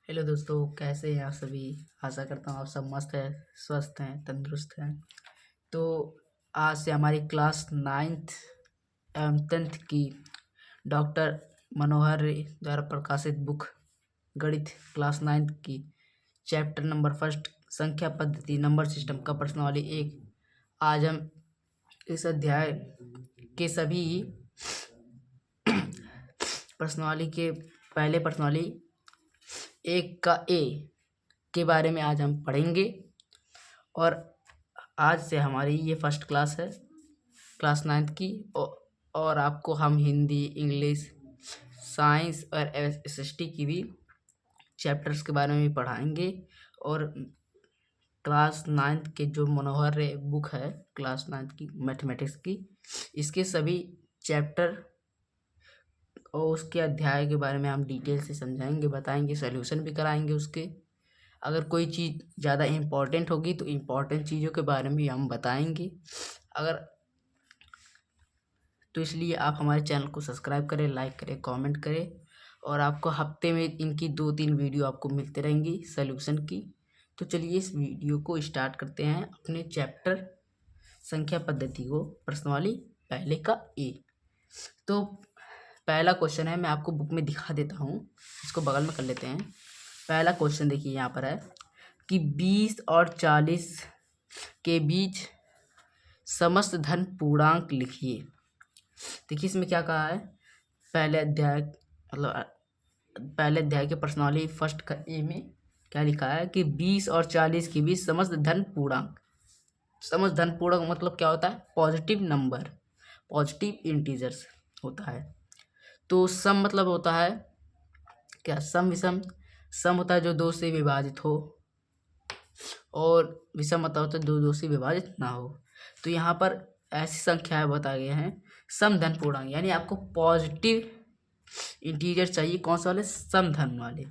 Hello दोस्तों, कैसे हैं आप सभी। आशा करता हूँ आप सब मस्त हैं, स्वस्थ हैं, तंदुरुस्त हैं। तो आज से हमारी क्लास 9th एवं 10th की डॉक्टर मनोहर रे द्वारा प्रकाशित बुक गणित क्लास 9th की चैप्टर नंबर 1 संख्या पद्धति नंबर सिस्टम का प्रश्नावली 1। आज हम इस अध्याय के सभी प्रश्नावली के पहले प्रश्नावली 1 का ए के बारे में आज हम पढ़ेंगे। और आज से हमारी ये फर्स्ट क्लास है, क्लास 9th की। और आपको हम हिंदी, इंग्लिश, साइंस और एसएसटी की भी चैप्टर्स के बारे में भी पढ़ाएंगे। और क्लास 9th के जो मनोहर रे बुक है क्लास 9th की मैथमेटिक्स की, इसके सभी चैप्टर और उसके अध्याय के बारे में हम डिटेल से समझाएंगे, बताएंगे, सॉल्यूशन भी कराएंगे उसके। अगर कोई चीज़ ज़्यादा इम्पोर्टेंट होगी तो इम्पोर्टेंट चीज़ों के बारे में भी हम बताएंगे। अगर तो इसलिए आप हमारे चैनल को सब्सक्राइब करें, लाइक करें, कमेंट करें। और आपको हफ्ते में इनकी 2-3 वीडियो आपको मिलते रहेंगी सॉल्यूशन की। तो चलिए इस वीडियो को स्टार्ट करते हैं अपने चैप्टर संख्या पद्धति को, प्रश्नावली पहले का ए। तो पहला क्वेश्चन है, मैं आपको बुक में दिखा देता हूँ, इसको बगल में कर लेते हैं। पहला क्वेश्चन देखिए यहाँ पर है कि 20 और 40 के बीच समस्त धन पूर्णांक लिखिए। देखिए इसमें क्या कहा है, पहले अध्याय के प्रश्नावली फर्स्ट का ए में क्या लिखा है कि 20 और 40 के बीच समस्त धन पूर्णांक। समस्त धन पूर्णांक मतलब क्या होता है, पॉजिटिव नंबर, पॉजिटिव इंटीजर्स होता है। तो सम मतलब होता है क्या, सम विषम। सम होता है जो 2 से विभाजित हो, और विषम मतलब होता है 2 से विभाजित ना हो। तो यहाँ पर ऐसी संख्याएं बताए गए हैं समधन पूर्णांक, यानी आपको पॉजिटिव इंटीजर चाहिए। कौन से वाले, समधन वाले,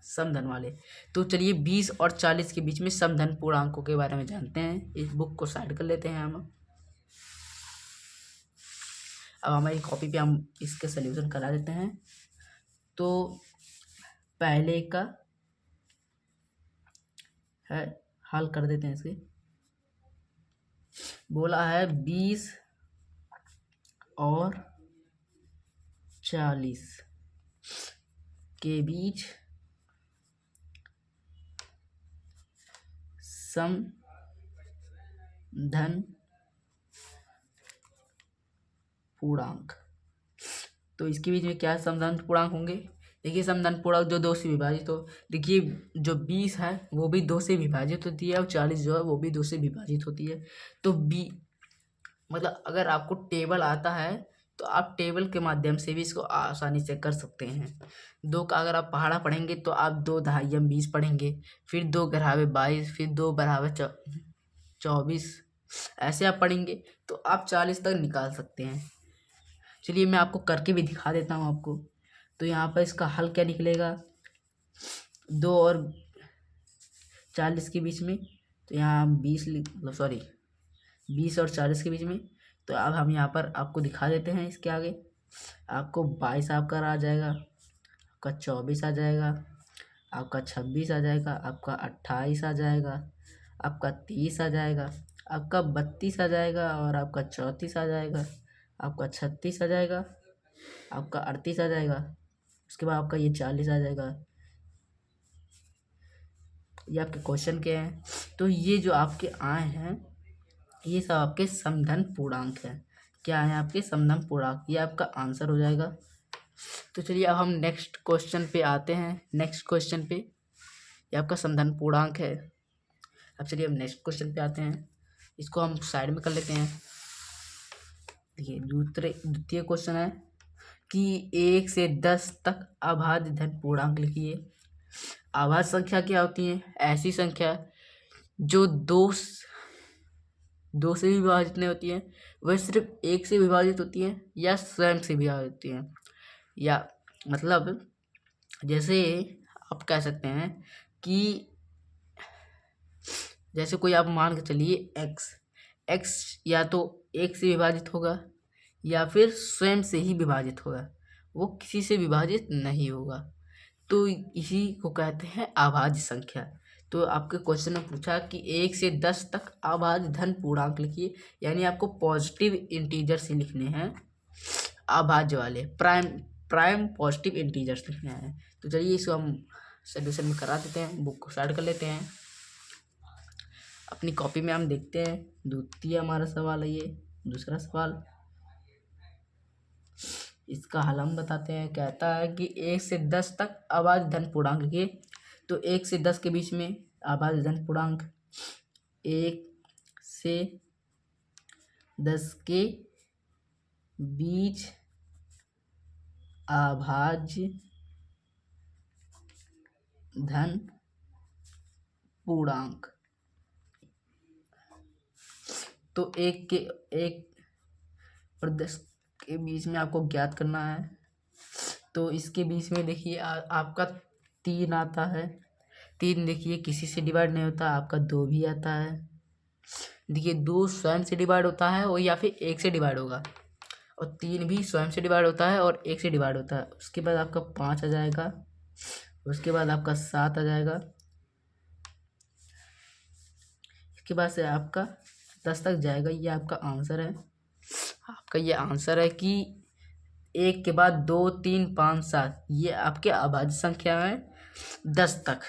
समधन वाले। तो चलिए 20 और 40 के बीच में समधन पूर्णांकों के बारे में जानते हैं। इस बुक को साइड कर लेते हैं हम। अब हमारी कॉपी पे हम इसके सॉल्यूशन करा देते हैं। तो पहले का है, हल कर देते हैं इसके। बोला है 20 और 40 के बीच समधन पूर्णांक। तो इसके बीच में क्या समधन पूर्णांक होंगे। देखिए समधन पूर्णांक जो 2 से विभाजित हो। देखिए जो 20 है वो भी 2 से विभाजित होती है, और 40 जो है वो भी 2 से विभाजित होती है। तो मतलब अगर आपको टेबल आता है तो आप टेबल के माध्यम से भी इसको आसानी से कर सकते हैं। 2 का अगर आप पहाड़ा पढ़ेंगे तो आप 2 दहाइयम 20 पढ़ेंगे, फिर 2 ग्यारहवे 22, फिर 2 बराबर 24, ऐसे आप पढ़ेंगे तो आप 40 तक निकाल सकते हैं। चलिए मैं आपको करके भी दिखा देता हूँ आपको। तो यहाँ पर इसका हल क्या निकलेगा, 2 और 40 के बीच में, तो यहाँ 20 और 40 के बीच में। तो अब हम यहाँ पर आपको दिखा देते हैं इसके आगे। आपको 22 आपका आ जाएगा, आपका 24 आ जाएगा, आपका 26 आ जाएगा, आपका 28 आ जाएगा, आपका 30 आ जाएगा, आपका 32 आ जाएगा, और आपका 34 आ जाएगा, आपका 36 आ जाएगा, आपका 38 आ जाएगा। उसके बाद आपका ये 40 आ जाएगा। ये आपके क्वेश्चन के हैं। तो ये जो आपके आए हैं ये सब आपके समधन पूर्णांक है। क्या है, आपके समधन पूर्णांक, ये आपका आंसर हो जाएगा। तो चलिए अब हम नेक्स्ट क्वेश्चन पे आते हैं। नेक्स्ट क्वेश्चन पे ये आपका समधन पूर्णांक है। अब चलिए हम नेक्स्ट क्वेश्चन पे आते हैं, इसको हम साइड में कर लेते हैं। देखिए द्वितीय क्वेश्चन है कि 1 से 10 तक अभाज्य धन पूर्णांक लिखिए। अभाज्य संख्या क्या होती है, ऐसी संख्या जो 2 से भी विभाजित नहीं होती है, वह सिर्फ 1 से विभाजित होती है या स्वयं से विभाजित होती है। या मतलब जैसे आप कह सकते हैं कि जैसे कोई आप मान के चलिए एक्स या तो 1 से विभाजित होगा या फिर स्वयं से ही विभाजित होगा, वो किसी से विभाजित नहीं होगा। तो इसी को कहते हैं अभाज्य संख्या। तो आपके क्वेश्चन में पूछा कि 1 से 10 तक अभाज्य धन पूर्णांक लिखिए, यानी आपको पॉजिटिव इंटीजर्स ही लिखने हैं, अभाज्य वाले प्राइम पॉजिटिव इंटीजर्स लिखने हैं। तो चलिए इसको हम सोल्यूशन में करा देते हैं, बुक को स्टार्ट कर लेते हैं। अपनी कॉपी में हम देखते हैं, द्वितीय हमारा सवाल है, ये दूसरा सवाल। इसका हल हम बताते हैं। कहता है कि 1 से 10 तक अभाज्य धन पूर्णांक लिखिए। तो 1 से 10 के बीच में अभाज्य धन पूर्णांक, 1 से 10 के बीच अभाज्य धन पूर्णांक। तो 1 और 10 के बीच में आपको ज्ञात करना है। तो इसके बीच में देखिए आपका 3 आता है। 3 देखिए किसी से डिवाइड नहीं होता, आपका 2 भी आता है। देखिए 2 स्वयं से डिवाइड होता है और या फिर 1 से डिवाइड होगा, और 3 भी स्वयं से डिवाइड होता है और 1 से डिवाइड होता है। उसके बाद आपका 5 आ जाएगा, उसके बाद आपका 7 आ जाएगा, इसके बाद से आपका 10 तक जाएगा। ये आपका आंसर है। आपका ये आंसर है कि 1 के बाद 2, 3, 5, 7 ये आपके अभाज्य संख्या है। 10 तक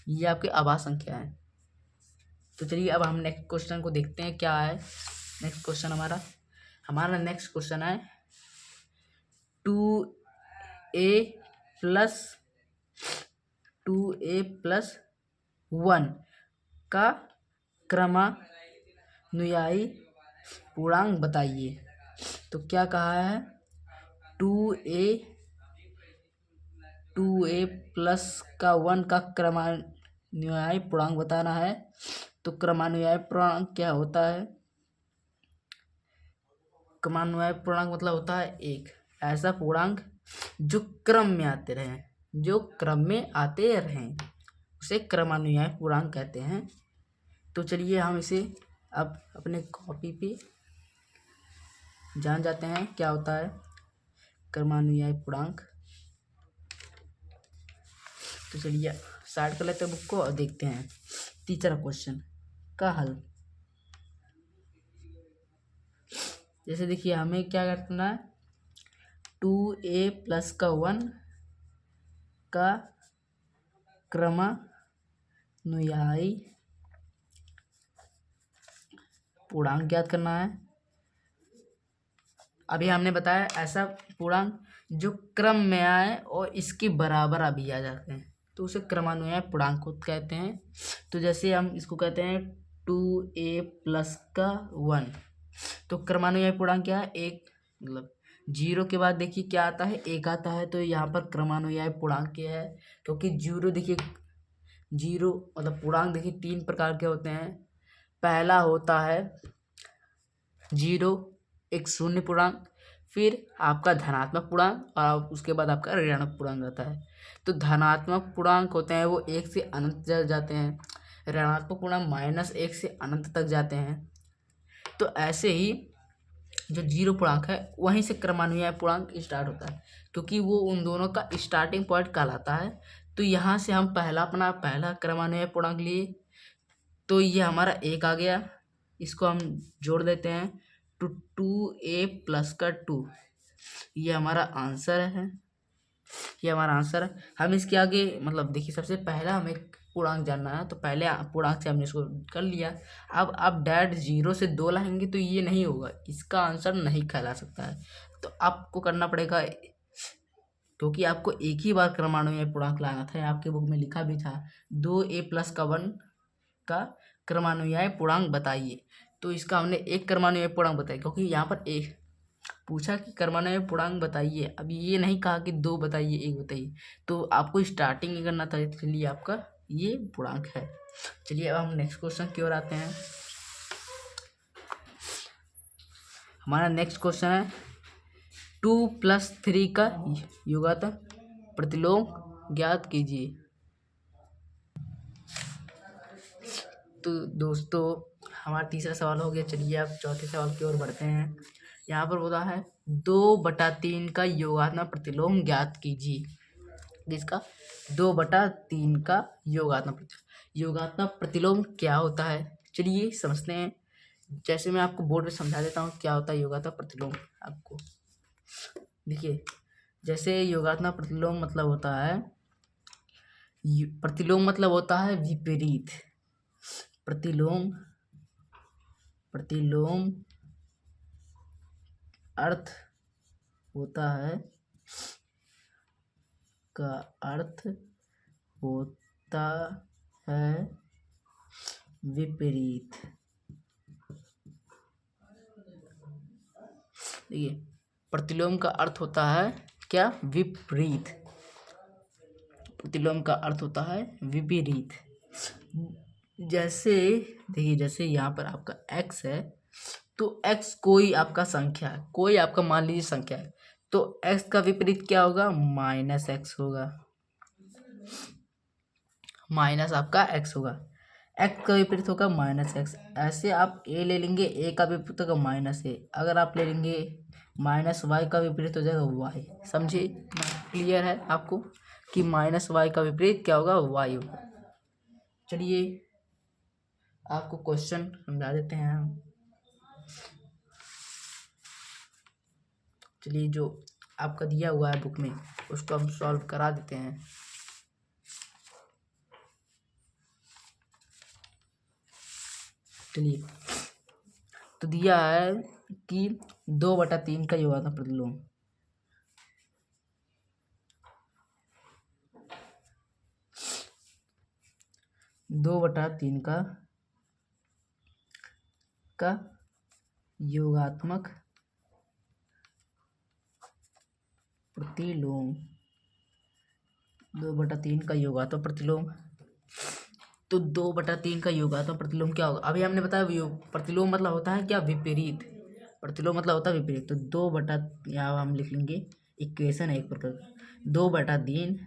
ये आपके अभाज्य संख्या है। तो चलिए अब हम नेक्स्ट क्वेश्चन को देखते हैं क्या है। नेक्स्ट क्वेश्चन हमारा नेक्स्ट क्वेश्चन है 2a प्लस 1 का क्रमानुयायी पूर्णांक बताइए। तो क्या कहा है, 2a प्लस का 1 का क्रमानुयायी पूर्णांक बताना है। तो क्रमानुयायी पूर्णांक क्या होता है? क्रमानुयायी पूर्णांक मतलब होता है एक ऐसा पूर्णांक जो क्रम में आते रहें, उसे क्रमानुयायी पूर्णांक कहते हैं। तो चलिए हम इसे अब अपने कॉपी पे जान जाते हैं क्या होता है क्रमानुयायी पूर्णांक। तो चलिए स्टार्ट कर लेते हैं बुक को और देखते हैं तीसरा क्वेश्चन का हल। जैसे देखिए हमें क्या करना है, 2a प्लस का 1 का क्रमानुयायी पूर्णांक ज्ञात करना है। अभी हमने बताया ऐसा पूर्णांक जो क्रम में आए और इसके बराबर अभी आ जाते हैं, तो उसे क्रमानुयायी पूर्णांक कहते हैं। तो जैसे हम इसको कहते हैं 2a प्लस का 1, तो क्रमानुयायी पूर्णांक क्या है, एक, मतलब 0 के बाद देखिए क्या आता है, 1 आता है। तो यहाँ पर क्रमानुयायी पूर्णांक क्या है, क्योंकि 0 देखिए 0 मतलब पूर्णांक देखिए 3 प्रकार के होते हैं। पहला होता है 0, एक शून्य पूर्णांक, फिर आपका धनात्मक पूर्णांक और उसके बाद आपका ऋणात्मक पूर्णांक आता है। तो धनात्मक पूर्णांक होते हैं वो 1 से अनंत तक जाते हैं, ऋणात्मक पूर्णांक -1 से अनंत तक जाते हैं। तो ऐसे ही जो 0 पूर्णांक है वहीं से क्रमानुयायी पूर्णांक स्टार्ट होता है, क्योंकि वो उन दोनों का स्टार्टिंग पॉइंट कहलाता है। तो यहाँ से हम पहला क्रमानुयायी पूर्णांक लिए, तो ये हमारा 1 आ गया, इसको हम जोड़ देते हैं तो 2a प्लस का 2, ये हमारा आंसर है। हम इसके आगे मतलब देखिए सबसे पहला हमें पूर्णांक जानना है, तो पहले पूर्णांक से हमने इसको कर लिया। अब आप डायरेक्ट 0 से 2 लाएंगे तो ये नहीं होगा, इसका आंसर नहीं कहला सकता है। तो आपको करना पड़ेगा, क्योंकि आपको एक ही बार क्रमानुयायी पूर्णांक लाना था, आपके बुक में लिखा भी था 2a प्लस का 1 का क्रमानुयायी पूर्णांक बताइए। तो इसका हमने एक क्रमानुयायी पूर्णांक बताया, क्योंकि यहाँ पर एक पूछा कि क्रमानुयायी पूर्णांक बताइए, अब ये नहीं कहा कि 2 बताइए 1 बताइए, तो आपको स्टार्टिंग ही करना था, इसलिए आपका ये पूर्णांक है। चलिए अब हम नेक्स्ट क्वेश्चन की ओर आते हैं। हमारा नेक्स्ट क्वेश्चन है 2 + 3 का योगात्मक प्रतिलोम ज्ञात कीजिए। तो दोस्तों हमारा तीसरा सवाल हो गया। चलिए अब चौथे सवाल की ओर बढ़ते हैं। यहाँ पर बोला है 2/3 का योगात्मक प्रतिलोम ज्ञात कीजिए। इसका 2/3 का योगात्मक प्रतिलोम। योगात्मक प्रतिलोम क्या होता है, चलिए समझते हैं। जैसे मैं आपको बोर्ड पे समझा देता हूँ क्या होता है योगात्मक प्रतिलोम। आपको देखिए, जैसे योगात्मक प्रतिलोम मतलब होता है, प्रतिलोम मतलब होता है विपरीत। प्रतिलोम अर्थ होता है, का अर्थ होता है विपरीत। देखिए, प्रतिलोम का अर्थ होता है क्या, विपरीत। प्रतिलोम का अर्थ होता है विपरीत। जैसे देखिए, जैसे यहाँ पर आपका x है, तो x कोई आपका संख्या है, कोई आपका मान लीजिए संख्या है, तो x का विपरीत क्या होगा, -x होगा। माइनस आपका x होगा, x का विपरीत होगा -x। ऐसे आप a ले लेंगे, a का विपरीत होगा -a। अगर आप ले लेंगे -y का विपरीत हो जाएगा y। समझिए, क्लियर है आपको कि -y का विपरीत क्या होगा, y होगा। चलिए आपको क्वेश्चन समझा देते हैं हम। चलिए, जो आपका दिया हुआ है बुक में उसको हम सॉल्व करा देते हैं। चलिए, तो दिया है कि 2/3 का योगात्मक प्रतिलोम। 2/3 का योगात्मक प्रतिलोम। 2/3 का योगात्मक प्रतिलोम। तो 2/3 का योगात्मक प्रतिलोम क्या होगा, अभी हमने बताया प्रतिलोम मतलब होता है क्या, विपरीत। प्रतिलोम मतलब होता है विपरीत। तो 2 यहाँ हम लिख लेंगे, इक्वेशन है एक प्रकार का, 2/3।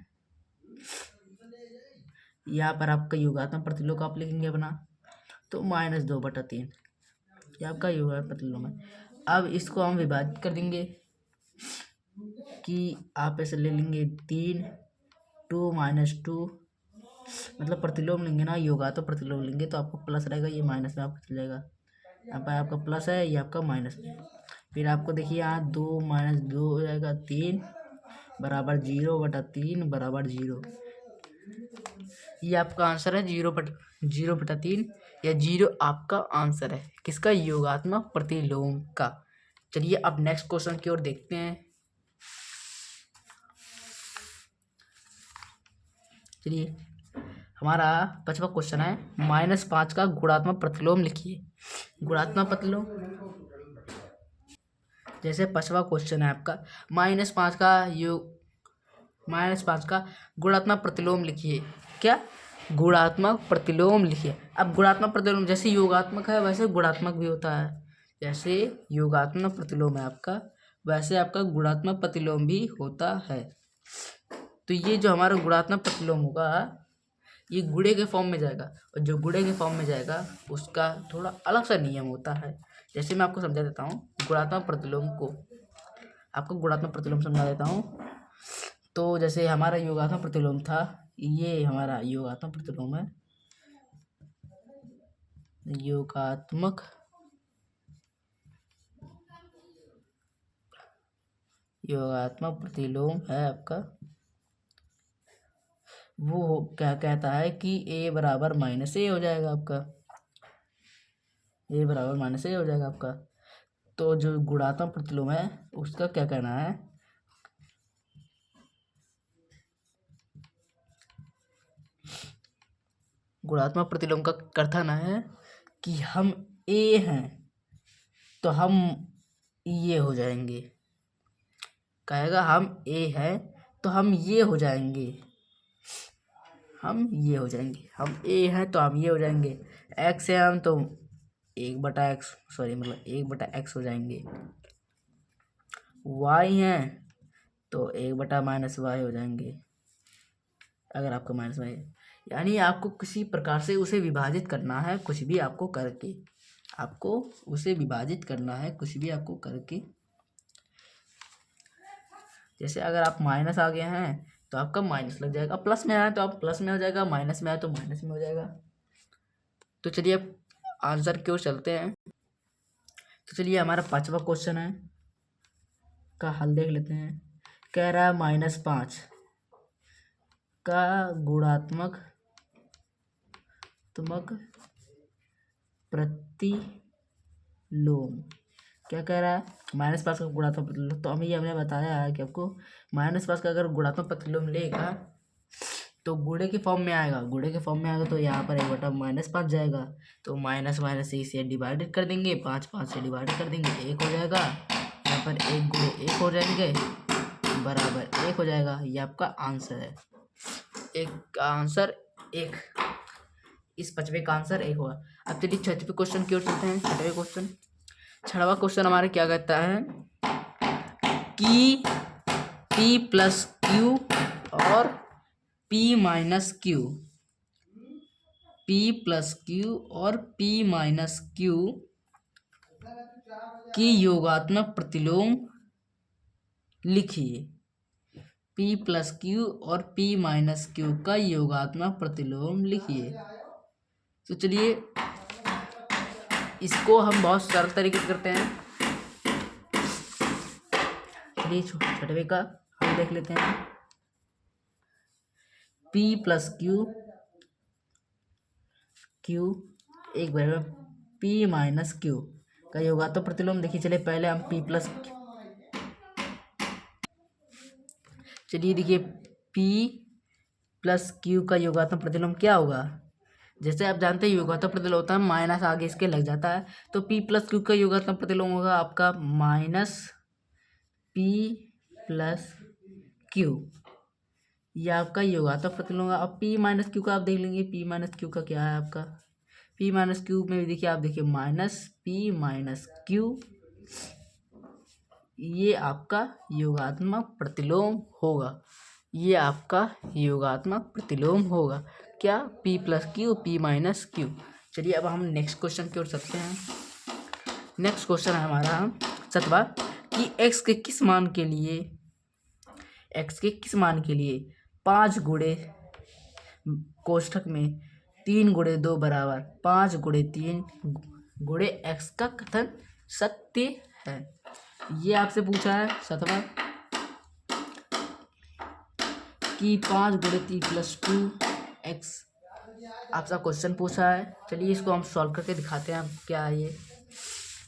यहाँ पर आपका योगात्मक प्रतिलोम का आप लिखेंगे अपना, तो -2/3 ये आपका योगात्मक प्रतिलोम है। अब इसको हम विभाजित कर देंगे कि आप ऐसे ले लेंगे 3, 2 - 2, मतलब प्रतिलोम लेंगे ना, योगात्मक प्रतिलोम लेंगे तो आपको प्लस रहेगा, ये माइनस में आपका चल जाएगा। यहाँ पर आपका प्लस है, ये आपका माइनस में। फिर आपको देखिए यहाँ 2 - 2 हो जाएगा 3 बराबर 0/3 बराबर 0। ये आपका आंसर है 0/3 या 0 आपका आंसर है किसका, योगात्मक प्रतिलोम का। चलिए अब नेक्स्ट क्वेश्चन की ओर देखते हैं। चलिए, हमारा 5वां क्वेश्चन है, -5 का गुणात्मक प्रतिलोम लिखिए। गुणात्मक प्रतिलोम, जैसे 5वां क्वेश्चन है आपका, -5 का गुणात्मक प्रतिलोम लिखिए। क्या, गुणात्मक प्रतिलोम लिखिए। अब गुणात्मक प्रतिलोम जैसे योगात्मक है वैसे गुणात्मक भी होता है। जैसे योगात्मक प्रतिलोम है आपका, वैसे आपका गुणात्मक प्रतिलोम भी होता है। तो ये जो हमारा गुणात्मक प्रतिलोम होगा, ये गुणे के फॉर्म में जाएगा, और जो गुणे के फॉर्म में जाएगा उसका थोड़ा अलग सा नियम होता है। जैसे मैं आपको समझा देता हूँ गुणात्मक प्रतिलोम को, आपको गुणात्मक प्रतिलोम समझा देता हूँ। तो जैसे हमारा योगात्मक प्रतिलोम था, ये हमारा योगात्मक प्रतिलोम है, योगात्मक प्रतिलोम है आपका। वो क्या कहता है कि a बराबर -a हो जाएगा आपका, a बराबर -a हो जाएगा आपका। तो जो गुणात्मक प्रतिलोम है उसका क्या कहना है, गुणात्मक प्रतिलोम का कथन है कि हम a हैं तो हम ये हो जाएंगे, कहेगा हम a हैं तो हम ये हो जाएंगे, हम ये हो जाएंगे, हम a हैं तो हम ये हो जाएंगे, x है हम तो 1/x, सॉरी मतलब 1/x हो जाएंगे, y हैं तो 1/-y हो जाएंगे, अगर आपका -y है। यानी आपको किसी प्रकार से उसे विभाजित करना है, कुछ भी आपको करके, आपको उसे विभाजित करना है कुछ भी आपको करके। जैसे अगर आप माइनस आ गए हैं तो आपका माइनस लग जाएगा। प्लस में आया तो आप प्लस में हो जाएगा, माइनस में आया तो माइनस में हो जाएगा। तो चलिए अब आंसर की ओर चलते हैं। तो चलिए हमारा 5वां क्वेश्चन है का हल देख लेते हैं। कह रहा है -5 का गुणात्मक प्रतिलोम। क्या कह रहा है? -5 का गुणात्मक प्रतिलोम। तो हमने बताया है कि आपको -5 का अगर गुणात्मक प्रतिलोम लेगा तो गुणे के फॉर्म में आएगा। तो यहाँ पर 1/-5 जाएगा। तो माइनस माइनस से डिवाइडेड कर देंगे, 5 से डिवाइडेड कर देंगे, 1 हो जाएगा। यहाँ पर 1 गुणे 1 हो जाएंगे, बराबर 1 हो जाएगा। ये आपका आंसर है। एक का आंसर 1, इस 5वें का आंसर 1 होगा। अब चलिए 6वें क्वेश्चन की ओर चलते हैं। 6वां क्वेश्चन हमारे क्या कहता है कि P+Q और P-Q और P-Q की योगात्मक प्रतिलोम लिखिए। P+Q और P-Q का योगात्मक प्रतिलोम लिखिए। तो चलिए इसको हम बहुत सरल तरीके से करते हैं। चलिए 6वें का हम देख लेते हैं। P+Q एक बराबर P-Q का योगात्मक प्रतिलोम देखिए। चलिए पहले हम चलिए देखिए P+Q का योगात्मक प्रतिलोम क्या होगा। जैसे आप जानते हैं योगात्मक प्रतिलोम होता है माइनस आगे इसके लग जाता है। तो P+Q का योगात्मक प्रतिलोम होगा आपका -P+Q। यह आपका योगात्मक प्रतिलोम होगा। अब P-Q का आप देख लेंगे। P-Q का क्या है आपका? P-Q में देखिए आप देखिए -P-Q ये आपका योगात्मक प्रतिलोम होगा। क्या? P+Q P-Q। चलिए अब हम नेक्स्ट क्वेश्चन की ओर चलते हैं। नेक्स्ट क्वेश्चन है हमारा 7वां कि x के किस मान के लिए 5 गुणे कोष्ठक में 3 गुणे 2 बराबर 5 गुणे 3 गुणे x का कथन सत्य है। ये आपसे पूछा है 7वां कि 5 गुणे 3 + 2x आपका क्वेश्चन पूछा है। चलिए इसको हम सॉल्व करके दिखाते हैं। क्या है ये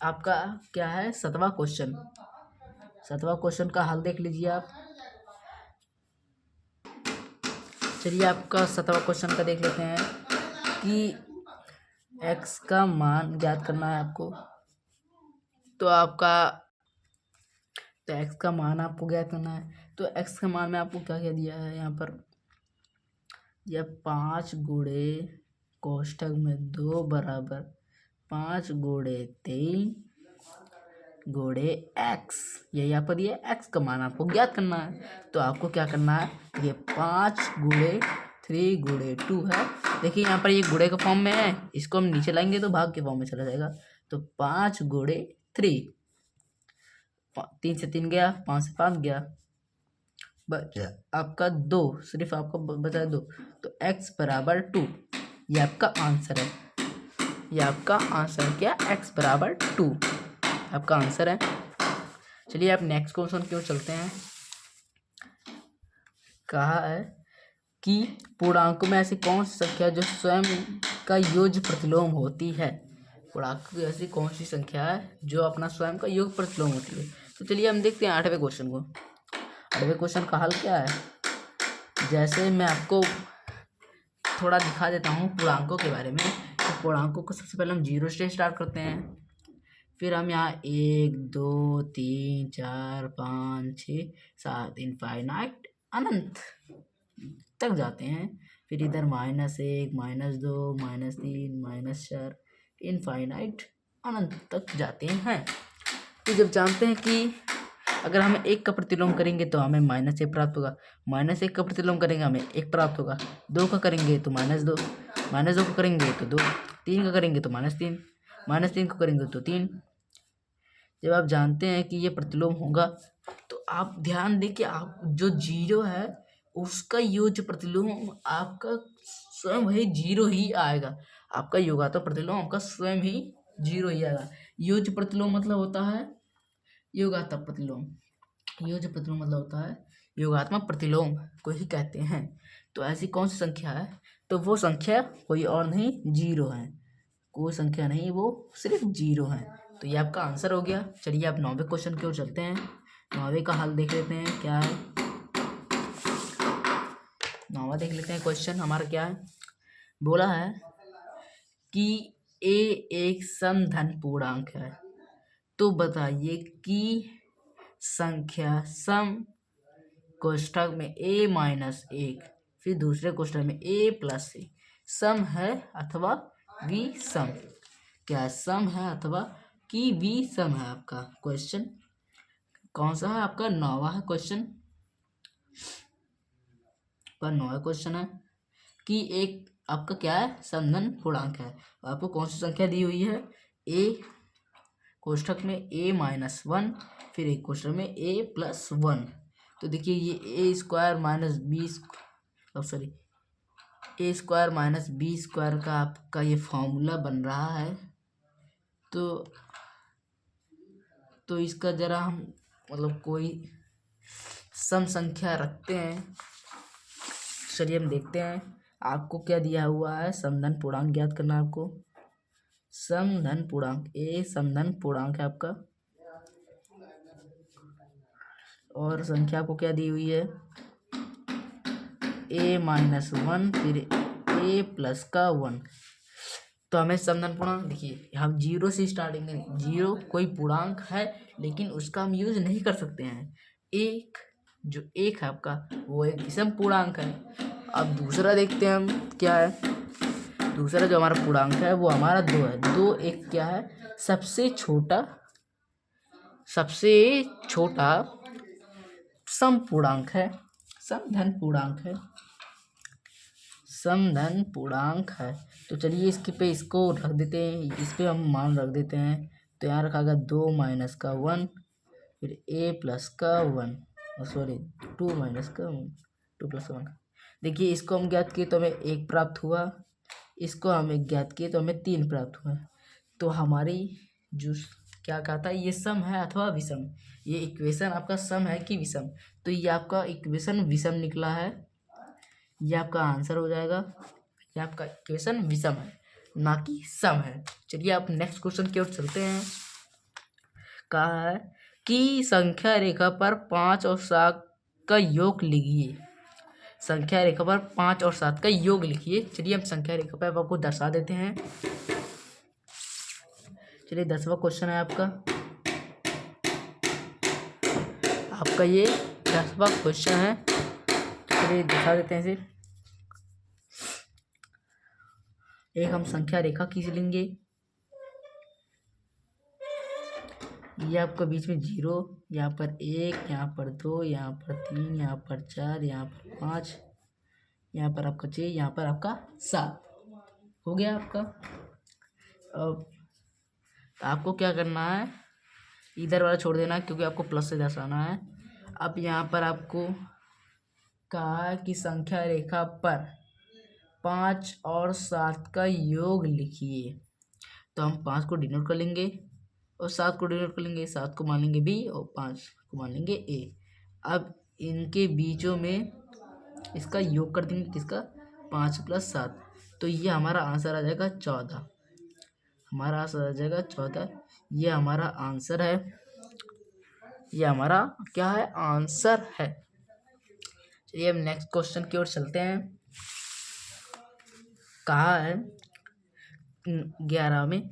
आपका? क्या है 7वां क्वेश्चन का हल देख लीजिए आप। चलिए आपका 7वां क्वेश्चन का देख लेते हैं कि x का मान ज्ञात करना है आपको। तो x का मान आपको ज्ञात करना है। तो x का मान में आपको क्या क्या दिया है यहाँ पर? यह 5 गुणे कोष्ठक में 2 बराबर 5 गुणे 3 गुणे x। ये यहाँ पर ये x का मान आपको ज्ञात करना है। तो आपको क्या करना है? ये 5 गुणे 3 गुणे 2 है। देखिए यहाँ पर ये गुणे के फॉर्म में है, इसको हम नीचे लाएंगे तो भाग के फॉर्म में चला जाएगा। तो 5 गुणे 3, 3 से 3 गया, 5 से 5 गया, बचा आपका 2, सिर्फ आपका बचा 2। तो x बराबर 2 ये आपका आंसर है। क्या? x बराबर 2 आपका आंसर है। चलिए आप नेक्स्ट क्वेश्चन की ओर चलते हैं। कहा है कि पूर्णांकों में ऐसी कौन सी संख्या जो स्वयं का योज्य प्रतिलोम होती है? पूर्णांकों की ऐसी कौन सी संख्या है जो अपना स्वयं का योग प्रतिलोम होती है? तो चलिए हम देखते हैं 8वें क्वेश्चन को। 8वें क्वेश्चन का हल क्या है? जैसे मैं आपको थोड़ा दिखा देता हूँ पूर्णांकों के बारे में। तो पूर्णांकों को सबसे पहले हम 0 से स्टार्ट करते हैं। फिर हम यहाँ 1 2 3 4 5 6 7 इनफाइनाइट अनंत तक जाते हैं। फिर इधर -1 -2 -3 -4 इनफाइनाइट अनंत तक जाते हैं। तो जब जानते हैं कि अगर हम 1 का प्रतिलोम करेंगे तो हमें -1 प्राप्त होगा, -1 का प्रतिलोम करेंगे हमें 1 प्राप्त होगा, 2 का करेंगे तो -2, -2 का करेंगे तो 2, 3 का करेंगे तो -3, -3 का करेंगे तो 3। जब आप जानते हैं कि ये प्रतिलोम होगा तो आप ध्यान दें कि आप जो 0 है उसका योज्य प्रतिलोम आपका स्वयं ही जीरो ही आएगा। आपका योगात्मक प्रतिलोम आपका स्वयं ही जीरो ही आएगा। योज्य प्रतिलोम मतलब होता है योगात्मक प्रतिलोम। योज्य प्रतिलोम मतलब होता है योगात्मक प्रतिलोम को ही कहते हैं। तो ऐसी कौन सी संख्या है? तो वो संख्या कोई और नहीं, जीरो है। कोई संख्या नहीं, वो सिर्फ जीरो है। तो ये आपका आंसर हो गया। चलिए आप 9वें क्वेश्चन की ओर चलते हैं। 9वें का हल देख लेते हैं क्या है। 9वां देख लेते हैं क्वेश्चन हमारा क्या है। बोला है कि ए एक समधन पूर्णांक है। तो बताइए कि संख्या सम कोष्ठक में a माइनस 1 फिर दूसरे कोष्ठक में a प्लस 1 सम है अथवा विषम। क्या सम है अथवा कि विषम है? आपका क्वेश्चन कौन सा है? आपका 9वां है क्वेश्चन। आपका 9वां क्वेश्चन है कि एक आपका क्या है? समधन पूर्णांक है। आपको कौन सी संख्या दी हुई है? a कोष्ठक में a माइनस 1 फिर एक कोष्ठक में a प्लस 1। तो देखिए ये ए स्क्वायर माइनस बी सॉरी ए स्क्वायर माइनस बी स्क्वायर का आपका ये फॉर्मूला बन रहा है। तो इसका जरा हम मतलब कोई सम संख्या रखते हैं। चलिए हम देखते हैं आपको क्या दिया हुआ है। समधन पूर्णांक ज्ञात करना है आपको। समधन पूर्णांक ए समधन पूर्णांक है आपका। और संख्या आपको क्या दी हुई है? a माइनस 1 फिर a प्लस का 1। तो हमें समधन पूर्णांक देखिए हम जीरो से स्टार्टिंग करें। जीरो कोई पूर्णांक है लेकिन उसका हम यूज नहीं कर सकते हैं। एक जो एक है आपका वो एक विषम पूर्णांक है। अब दूसरा देखते हैं हम क्या है। दूसरा जो हमारा पूर्णांक है वो हमारा 2 है। 2 एक क्या है? सबसे छोटा सम पूर्णांक है। समधन पूर्णांक है। समधन पूर्णांक है। तो चलिए इसके पे इसको रख देते हैं। इस पे हम मान रख देते हैं। तो यहाँ रखा गया 2 माइनस का 1 फिर a प्लस का 1 सॉरी 2 माइनस का 1 2 प्लस 1। देखिए इसको हम ज्ञात किए तो हमें 1 प्राप्त हुआ। इसको हम 1 ज्ञात किए तो हमें 3 प्राप्त हुआ। तो हमारी जो क्या कहता है ये सम है अथवा विषम। ये इक्वेशन आपका सम है कि विषम? तो ये आपका इक्वेशन विषम निकला है। ये आपका आंसर हो जाएगा। ये आपका इक्वेशन विषम है ना कि सम है। चलिए आप नेक्स्ट क्वेश्चन की ओर चलते हैं। कहा है कि संख्या रेखा पर 5 और 7 का योग लिखिए। संख्या रेखा पर 5 और 7 का योग लिखिए। चलिए हम संख्या रेखा पर आपको दर्शा देते हैं। चलिए 10वां क्वेश्चन है आपका ये 10वां क्वेश्चन है। चलिए दिखा देते हैं इसे। एक हम संख्या रेखा खींच लेंगे। ये आपका बीच में 0, यहाँ पर 1, यहाँ पर 2, यहाँ पर 3, यहाँ पर 4, यहाँ पर 5, यहाँ पर आपका 6, यहाँ पर आपका 7 हो गया आपका। अब आपको क्या करना है? इधर वाला छोड़ देना है क्योंकि आपको प्लस से दर्शाना है। अब यहाँ पर आपको कहा कि संख्या रेखा पर 5 और 7 का योग लिखिए। तो हम 5 को डिनोट कर लेंगे और 7 को डिनोट कर लेंगे। 7 को मान लेंगे बी और 5 को मान लेंगे ए। अब इनके बीचों में इसका योग कर देंगे। किसका? 5 प्लस 7। तो ये हमारा आंसर आ जाएगा 14। हमारा आंसर आ जाएगा 14। ये हमारा आंसर है। ये हमारा क्या है? आंसर है। चलिए हम नेक्स्ट क्वेश्चन की ओर चलते हैं। कहा है 11 में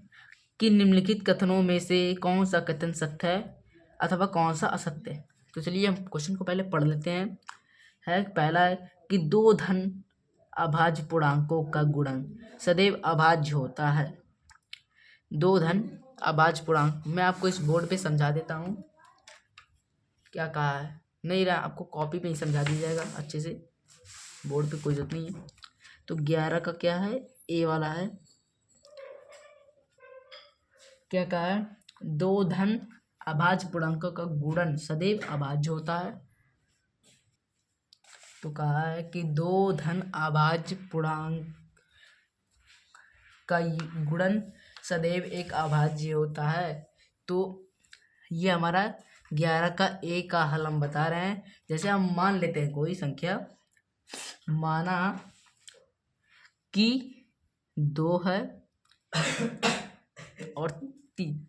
कि निम्नलिखित कथनों में से कौन सा कथन सत्य है अथवा कौन सा असत्य है। तो चलिए हम क्वेश्चन को पहले पढ़ लेते हैं। पहला है कि 2 धन अभाज्य पूर्णांकों का गुणन सदैव अभाज्य होता है। 2 धन अभाज्य पूर्णांक मैं आपको इस बोर्ड पे समझा देता हूँ क्या कहा है। नहीं रहा आपको कॉपी पे ही समझा दिया जाएगा अच्छे से। बोर्ड पे कोई जरूरत नहीं है। तो 11 का क्या है? ए वाला है। क्या कहा है? 2 धन अभाज्य पूर्णांकों का गुणन सदैव अभाज्य होता है। तो कहा है कि दो धन अभाज्य पूर्णांक का गुणन सदैव एक अभाज्य होता है। तो ये हमारा 11 का ए का हल हम बता रहे हैं। जैसे हम मान लेते हैं कोई संख्या, माना कि 2 है और 3,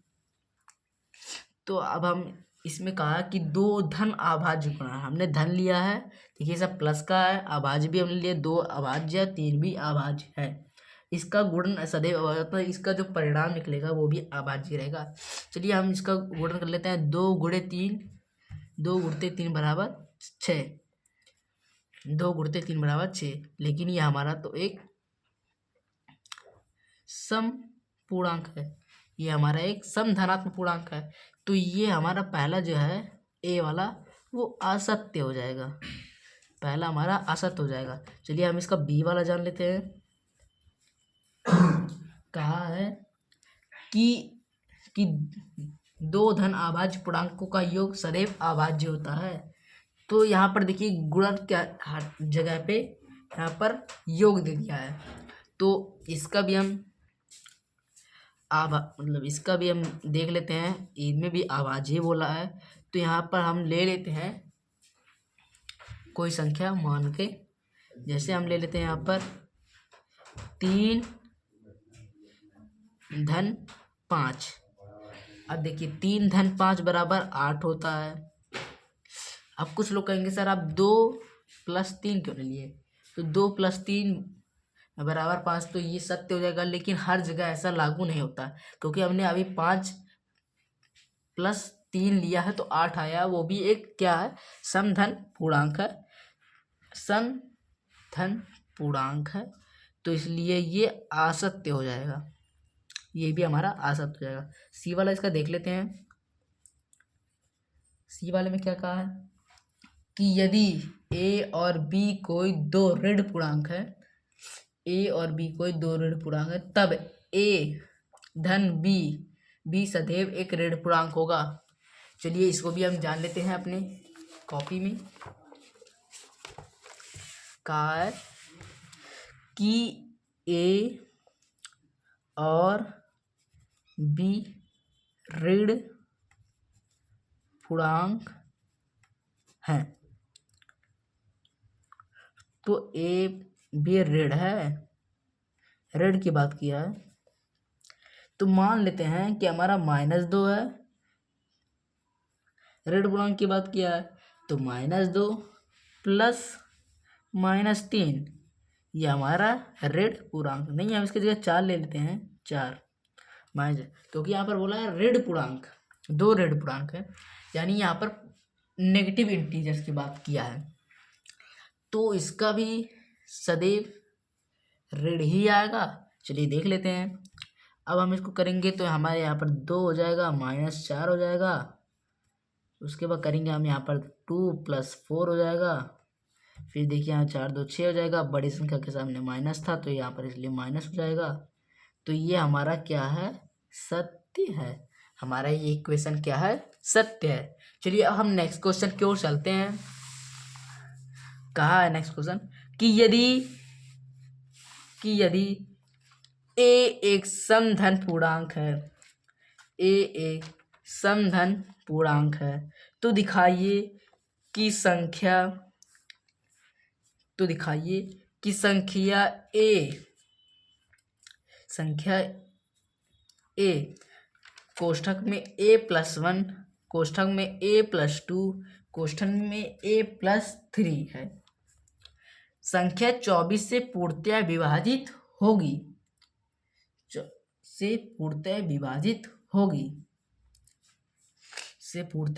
तो अब हम इसमें कहा कि दो धन अभाज्य गुणा, हमने धन लिया है, देखिए सब प्लस का है, अभाज्य भी हमने लिया, 2 अभाज्य 3 भी अभाज्य है, इसका गुणन सदैव अभाज्य होता है, इसका जो परिणाम निकलेगा वो भी अभाज्य रहेगा। चलिए हम इसका गुणन कर लेते हैं। 2 गुणे 3, 2 गुणते 3 बराबर 6, 2 गुणते 3 बराबर 6, लेकिन ये हमारा तो एक सम पूर्णांक है, ये हमारा एक सम धनात्मक पूर्णांक है। तो ये हमारा पहला जो है ए वाला वो असत्य हो जाएगा, पहला हमारा असत्य हो जाएगा। चलिए हम इसका बी वाला जान लेते हैं। कहा है कि दो धन अभाज्य पूर्णांकों का योग सदैव अभाज्य होता है। तो यहाँ पर देखिए गुणन क्या जगह पे यहाँ पर योग दे दिया है, तो इसका भी हम इसका भी हम देख लेते हैं, इनमें भी अभाज्य बोला है। तो यहाँ पर हम ले लेते हैं कोई संख्या मान के, जैसे हम ले लेते हैं यहाँ पर 3 धन 5। अब देखिए 3 धन 5 बराबर 8 होता है। अब कुछ लोग कहेंगे सर आप 2 + 3 क्यों नहीं लिए, तो 2 + 3 बराबर 5, तो ये सत्य हो जाएगा, लेकिन हर जगह ऐसा लागू नहीं होता, क्योंकि हमने अभी 5 + 3 लिया है तो 8 आया, वो भी एक क्या है, समधन पूर्णांक है, समधन पूर्णांक है, तो इसलिए ये असत्य हो जाएगा, ये भी हमारा असत्य हो जाएगा। सी वाला इसका देख लेते हैं। सी वाले में क्या कहा है कि यदि ए और बी कोई दो ऋण पूर्णांक है, ए और बी कोई दो ऋण पूर्णांक है, तब ए धन बी सदैव एक ऋण पूर्णांक होगा। चलिए इसको भी हम जान लेते हैं अपने कॉपी में। कहा है कि ए और बी ऋण पूर्णांक हैं, तो ए बी ऋण है, ऋण की बात किया है, तो मान लेते हैं कि हमारा -2 है, ऋण पूर्णांक की बात किया है, तो -2 + -3 ये हमारा ऋण पूर्णांक नहीं है, हम इसकी जगह 4 ले लेते हैं, 4 माइनस, क्योंकि यहाँ पर बोला है ऋण पूर्णांक, दो ऋण पूर्णांक है, यानी यहाँ पर नेगेटिव इंटीजर्स की बात किया है, तो इसका भी सदैव ऋण ही आएगा। चलिए देख लेते हैं। अब हम इसको करेंगे तो हमारे यहाँ पर 2 हो जाएगा, -4 हो जाएगा, उसके बाद करेंगे हम यहाँ पर 2 + 4 हो जाएगा, फिर देखिए यहाँ 4 2 6 हो जाएगा, बड़ी संख्या के सामने माइनस था तो यहाँ पर इसलिए माइनस हो जाएगा। तो ये हमारा क्या है, सत्य है, हमारा ये इक्वेशन क्या है, सत्य है। चलिए अब हम नेक्स्ट क्वेश्चन की ओर चलते हैं। कहा है नेक्स्ट क्वेश्चन कि यदि ए एक समधन पूर्णांक है, ए एक समधन पूर्णांक है, तो दिखाइए कि संख्या ए कोष्ठक में a+1, कोष्ठक में a+2, कोष्ठक में a+3 है, संख्या 24 से पूर्णतया विभाजित होगी, से पूर्णतया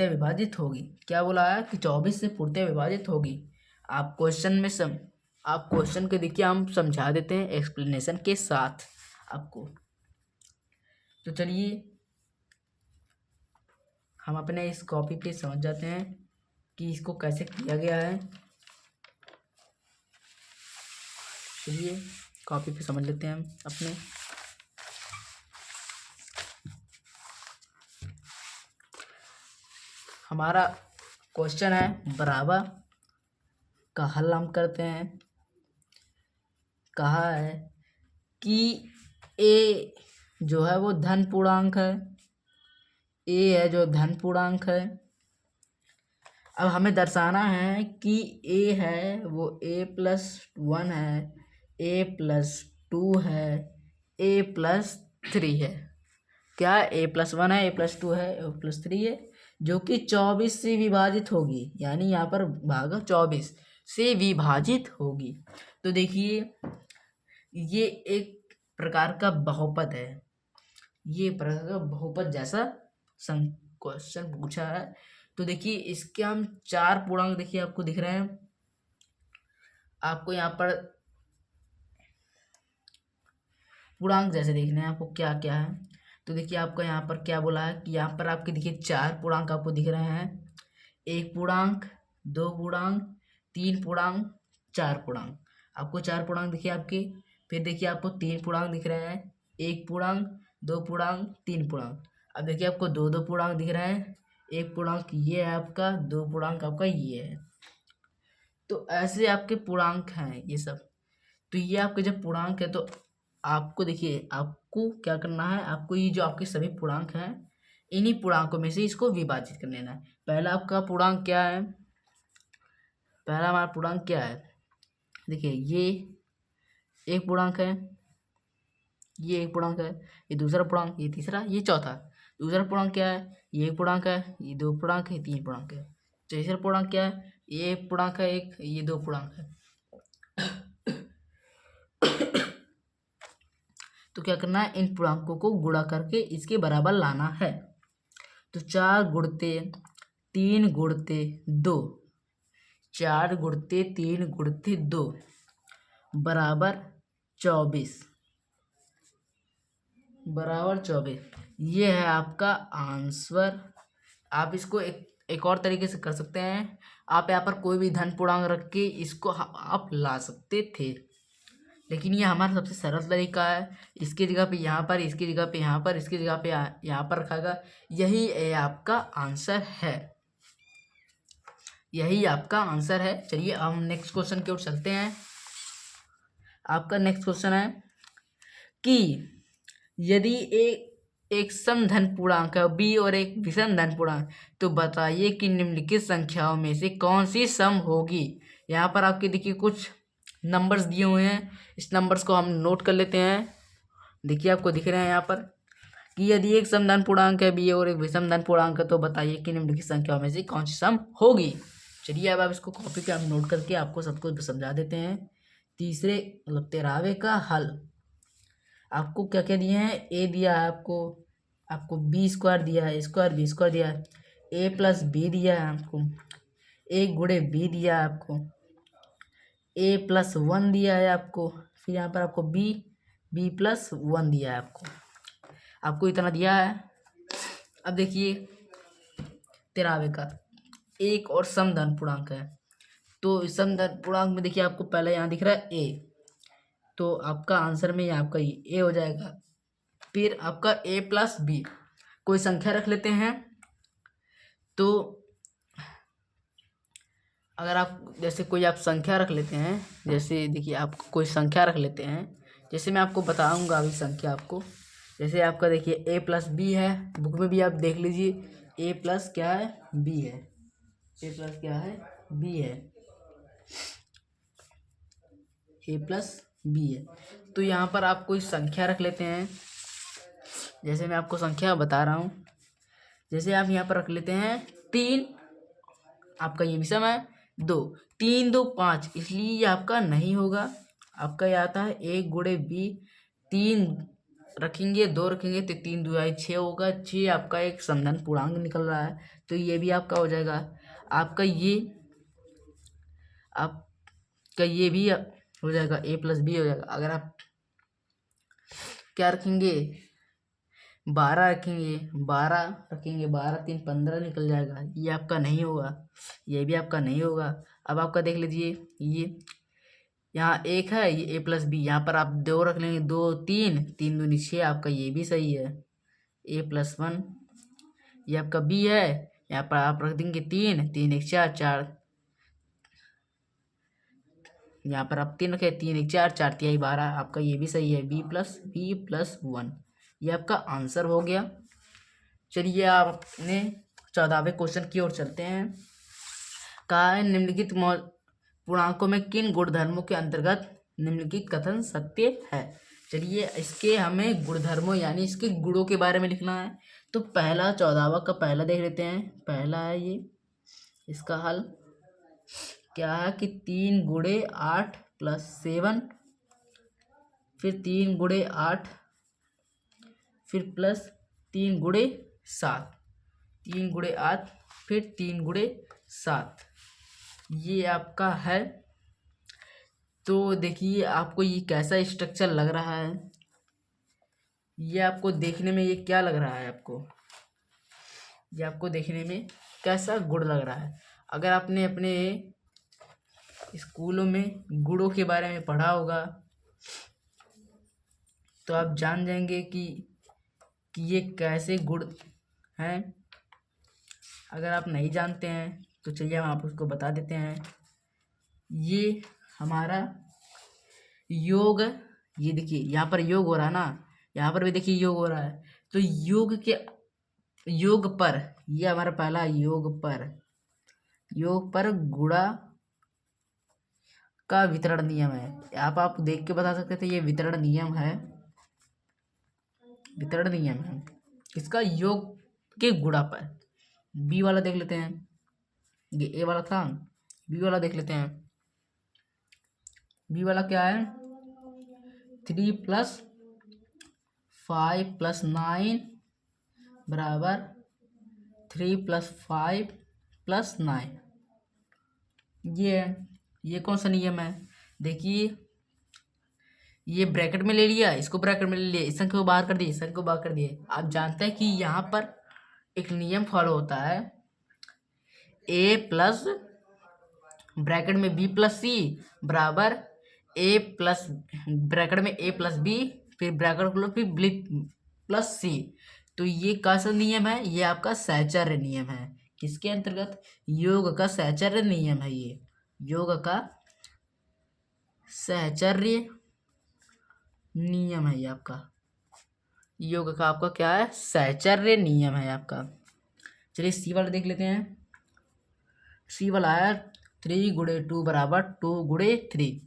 विभाजित होगी। क्या बोला है कि 24 से पूर्णतया विभाजित होगी। आप क्वेश्चन के देखिए, हम समझा देते हैं एक्सप्लेनेशन के साथ आपको। तो चलिए हम अपने इस कॉपी पे समझ जाते हैं कि इसको कैसे किया गया है। चलिए कॉपी पे समझ लेते हैं हम अपने। हमारा क्वेश्चन है बराबर का हल हम करते हैं। कहा है कि ए जो है वो धन पूर्णांक है, ए है जो धन पूर्णांक है। अब हमें दर्शाना है कि ए है वो a+1 है, a+2 है, a+3 है। क्या a+1 है, a+2 है, a+3 है, जो कि 24 से विभाजित होगी, यानी यहाँ पर भागा 24 से विभाजित होगी। तो देखिए ये एक प्रकार का बहुपद है, ये प्रकार का बहुपद जैसा क्वेश्चन पूछा है। तो देखिए इसके हम 4 पूर्णांक देखिए आपको दिख रहे हैं। आपको यहाँ पर पूर्णांक जैसे देखने हैं आपको क्या क्या है। तो देखिए आपको यहाँ पर क्या बोला है कि यहाँ पर आपके देखिए 4 पूर्णांक आपको दिख रहे हैं। 1 पूर्णांक, 2 पूर्णांक, 3 पूर्णांक, 4 पूर्णांक। आपको 4 पूर्णांक देखिए आपके। फिर देखिए आपको 3 पूर्णांक दिख रहे हैं, 1 पूर्णांक, 2 पूर्णांक, 3 पूर्णांक। अब देखिए आपको 2 पूर्णांक दिख रहे हैं, 1 पूर्णांक ये है आपका, 2 पूर्णांक आपका ये है। तो ऐसे आपके पूर्णांक हैं ये सब। तो ये आपके जब पूर्णांक है तो आपको देखिए आपको क्या करना है, आपको ये जो आपके सभी पूर्णांक हैं इन्हीं पूर्णांकों में से इसको विभाजित कर लेना है। पहला आपका पूर्णांक क्या है, पहला हमारा पूर्णांक क्या है, देखिए ये एक पूर्णांक है, ये एक पूर्णांक है, ये दूसरा पूर्णांक, ये तीसरा, ये चौथा। दूसरा पूर्णांक क्या है, ये एक पूर्णांक है, ये 2 पूर्णांक है, 3 पूर्णांक है। तीसरा पूर्णांक क्या है, ये एक पूर्णांक है, एक, ये 2 पूर्णांक है। तो क्या करना है, इन पूर्णांकों को गुणा करके इसके बराबर लाना है। तो 4 गुणते 3 गुणते 2, 4 गुणते 3 गुणते 2 बराबर 24, बराबर 24। ये है आपका आंसर। आप इसको एक और तरीके से कर सकते हैं। आप यहाँ पर कोई भी धन पूर्णांक रख के इसको आप ला सकते थे, लेकिन ये हमारा सबसे सरल तरीका है। इसकी जगह पे यहाँ पर, इसकी जगह पे यहाँ पर, इसकी जगह पे यहाँ पर रखागा। यही आपका आंसर है, यही आपका आंसर है। चलिए हम नेक्स्ट क्वेश्चन की ओर चलते हैं। आपका नेक्स्ट क्वेश्चन है कि यदि एक समधन पूर्णांक है बी और एक विषम धन पूर्णांक, तो बताइए कि निम्नलिखित संख्याओं में से कौन सी सम होगी। यहाँ पर आपके देखिए कुछ नंबर्स दिए हुए हैं, इस नंबर्स को हम नोट कर लेते हैं। देखिए आपको दिख रहे हैं यहाँ पर कि यदि एक समधन पूर्णांक है बी और एक विषम धन पूर्णांक है, तो बताइए कि निम्नलिखित संख्याओं में से कौन सी सम होगी। चलिए अब आप इसको कॉपी पे हम नोट करके आपको सबको समझा देते हैं। तीसरे मतलब 13वें का हल आपको क्या क्या दिए हैं, ए दिया है आपको, आपको बी स्क्वायर दिया है, स्क्वायर बी स्क्वायर दिया है, a+b दिया है आपको, a गुणे b दिया है आपको, a+1 दिया है आपको, फिर यहाँ पर आपको b+1 दिया है आपको इतना दिया है। अब देखिए 13वें का एक और समधन पूर्णांक है, तो समधन पूर्णांक में देखिए आपको पहले यहाँ दिख रहा है a, तो आपका आंसर में यहाँ आपका ये a हो जाएगा। फिर आपका a+b, कोई संख्या रख लेते हैं। तो अगर आप जैसे कोई आप संख्या रख लेते हैं, जैसे देखिए आप कोई संख्या रख लेते हैं, जैसे मैं आपको बताऊंगा अभी संख्या आपको। जैसे आपका देखिए a+b है, बुक में भी आप देख लीजिए a+ क्या है, b है, a+ क्या है, b है, a+b है। तो यहाँ पर आप कोई संख्या रख लेते हैं, जैसे मैं आपको संख्या बता रहा हूँ। जैसे आप यहाँ पर रख लेते हैं 3, आपका ये विषम है, 2, 3 2 5, इसलिए ये आपका नहीं होगा। आपका ये आता है a गुणे b, 3 रखेंगे 2 रखेंगे तो 3 2 6 होगा, 6 आपका एक समधन पूर्णांक निकल रहा है, तो ये भी आपका हो जाएगा। आपका ये भी हो जाएगा, a+b हो जाएगा। अगर आप क्या रखेंगे, 12 रखेंगे, 12 रखेंगे, 12 3 15 निकल जाएगा, ये आपका नहीं होगा, ये भी आपका नहीं होगा। अब आपका देख लीजिए ये यहाँ 1 है, ये a+b, यहाँ पर आप 2 रख लेंगे, 2 3 3 दूनी 6, आपका ये भी सही है, a+1। ये आपका b है, यहाँ पर आप रख देंगे 3 3 1 4 4 यहाँ पर आप 3 रखे, 3 1 4, 4 तिहाई 12, आपका ये भी सही है। b+1 ये आपका आंसर हो गया। चलिए आप अपने 14वें क्वेश्चन की ओर चलते हैं। कहा है निम्नलिखित पूर्णांकों में किन गुणधर्मों के अंतर्गत निम्नलिखित कथन सत्य है। चलिए इसके हमें गुणधर्मों यानी इसके गुणों के बारे में लिखना है। तो पहला 14वां का पहला देख लेते हैं। पहला है ये, इसका हल क्या है कि 3 गुणे 8 + 7, फिर 3 गुणे 8, फिर प्लस 3 गुणे 7, 3 गुणे 8 फिर 3 गुणे 7, ये आपका है। तो देखिए आपको ये कैसा स्ट्रक्चर लग रहा है, ये आपको देखने में ये क्या लग रहा है आपको, ये आपको देखने में कैसा गुण लग रहा है। अगर आपने अपने स्कूलों में गुणों के बारे में पढ़ा होगा तो आप जान जाएंगे कि ये कैसे गुण हैं। अगर आप नहीं जानते हैं तो चलिए हम आप उसको बता देते हैं। ये हमारा योग, ये देखिए यहाँ पर योग हो रहा है ना, यहाँ पर भी देखिए योग हो रहा है। तो योग पर, ये हमारा पहला योग पर गुणा का वितरण नियम है। आप देख के बता सकते थे, ये वितरण नियम है, वितरण नियम है इसका योग के गुणा पर। बी वाला देख लेते हैं, ये ए वाला था, बी वाला देख लेते हैं। बी वाला क्या है, 3 + 5 + 9 बराबर 3 + 5 + 9, ये है। ये कौन सा नियम है, देखिए ये ब्रैकेट में ले लिया, इसको ब्रैकेट में ले लिया, इस संख्या को बाहर कर दिए, इस संख्या को बाहर कर दिए। आप जानते हैं कि यहाँ पर एक नियम फॉलो होता है, a प्लस ब्रैकेट में b + c बराबर a प्लस ब्रैकेट में a + b फिर ब्रैकेट खोलो फिर +c। तो ये कौन सा नियम है, ये आपका सहचर्य नियम है। किसके अंतर्गत, योग का सहचर्य नियम है। ये योग का सहचर्य नियम है, ये आपका योग का आपका क्या है, सहचर्य नियम है आपका। चलिए सी वाला देख लेते हैं। सी वाला है 3 × 2 बराबर 2 × 3,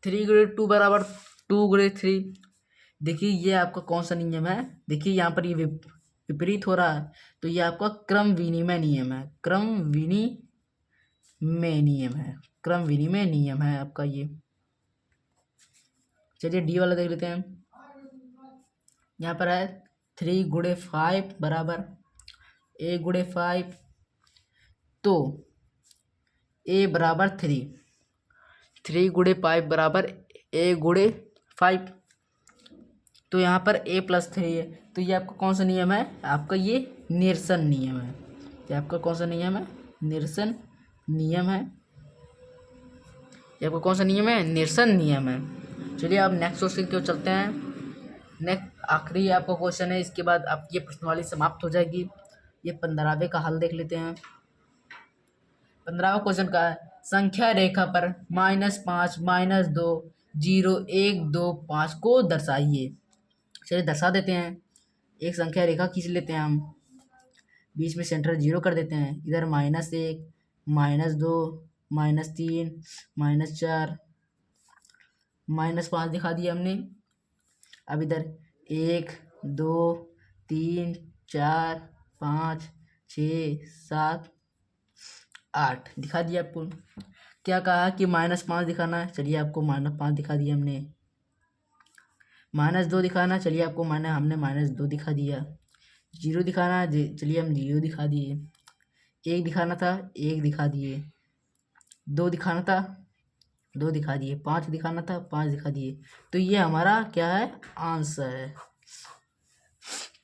3 × 2 बराबर 2 × 3। देखिए ये आपका कौन सा नियम है, देखिए यहाँ पर ये विपरीत हो रहा है, तो ये आपका क्रम विनिमय नियम है, क्रम विनिमय नियम है, क्रम विनिमय नियम है आपका ये। चलिए डी वाला देख लेते हैं। यहाँ पर है 3 × 5 बराबर a × 5, तो a बराबर 3, 3 × 5 बराबर a × 5, तो यहाँ पर a + 3 है। तो ये आपका कौन सा नियम है, आपका ये निरसन नियम है। ये आपका कौन सा नियम है, निरसन नियम है। ये आपका कौन सा नियम है, निरसन नियम है। चलिए अब नेक्स्ट क्वेश्चन की ओर चलते हैं। नेक्स्ट आखिरी आपका क्वेश्चन है, इसके बाद आपकी ये प्रश्नावली समाप्त हो जाएगी। ये 15वें का हल देख लेते हैं। 15वां क्वेश्चन का है, संख्या रेखा पर -5 -2 0 1 2 5 को दर्शाइए। चलिए दर्शा देते हैं। एक संख्या रेखा खींच लेते हैं हम, बीच में सेंटर 0 कर देते हैं। इधर -1 -2 -3 -4 -5 दिखा दिया हमने। अब इधर 1 2 3 4 5 6 7 8 दिखा दिया आपको। क्या कहा कि -5 दिखाना है, चलिए आपको -5 दिखा दिया हमने। -2 दिखाना, चलिए आपको हमने -2 दिखा दिया। 0 दिखाना है, चलिए हम 0 दिखा दिए। 1 दिखाना था, 1 दिखा दिए। 2 दिखाना था, 2 दिखा दिए। 5 दिखाना था, 5 दिखा दिए। तो ये हमारा क्या है, आंसर है।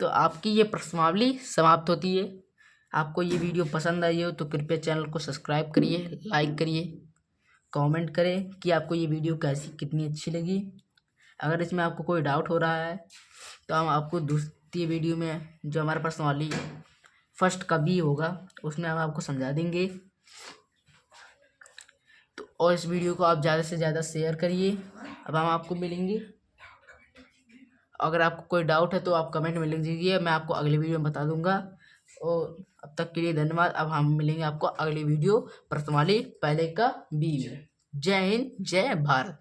तो आपकी ये प्रश्नावली समाप्त होती है। आपको ये वीडियो पसंद आई हो तो कृपया चैनल को सब्सक्राइब करिए, लाइक करिए, कमेंट करें कि आपको ये वीडियो कैसी कितनी अच्छी लगी। अगर इसमें आपको कोई डाउट हो रहा है तो हम आपको दूसरी वीडियो में जो हमारे प्रश्नावली फर्स्ट का भी होगा उसमें हम आपको समझा देंगे। तो और इस वीडियो को आप ज़्यादा से ज़्यादा शेयर करिए। अब हम आपको मिलेंगे, अगर आपको कोई डाउट है तो आप कमेंट में लिख दीजिए, मैं आपको अगली वीडियो में बता दूंगा। और अब तक के लिए धन्यवाद। अब हम मिलेंगे आपको अगली वीडियो प्रश्नवाली पहले का बी में। जय हिंद, जय भारत।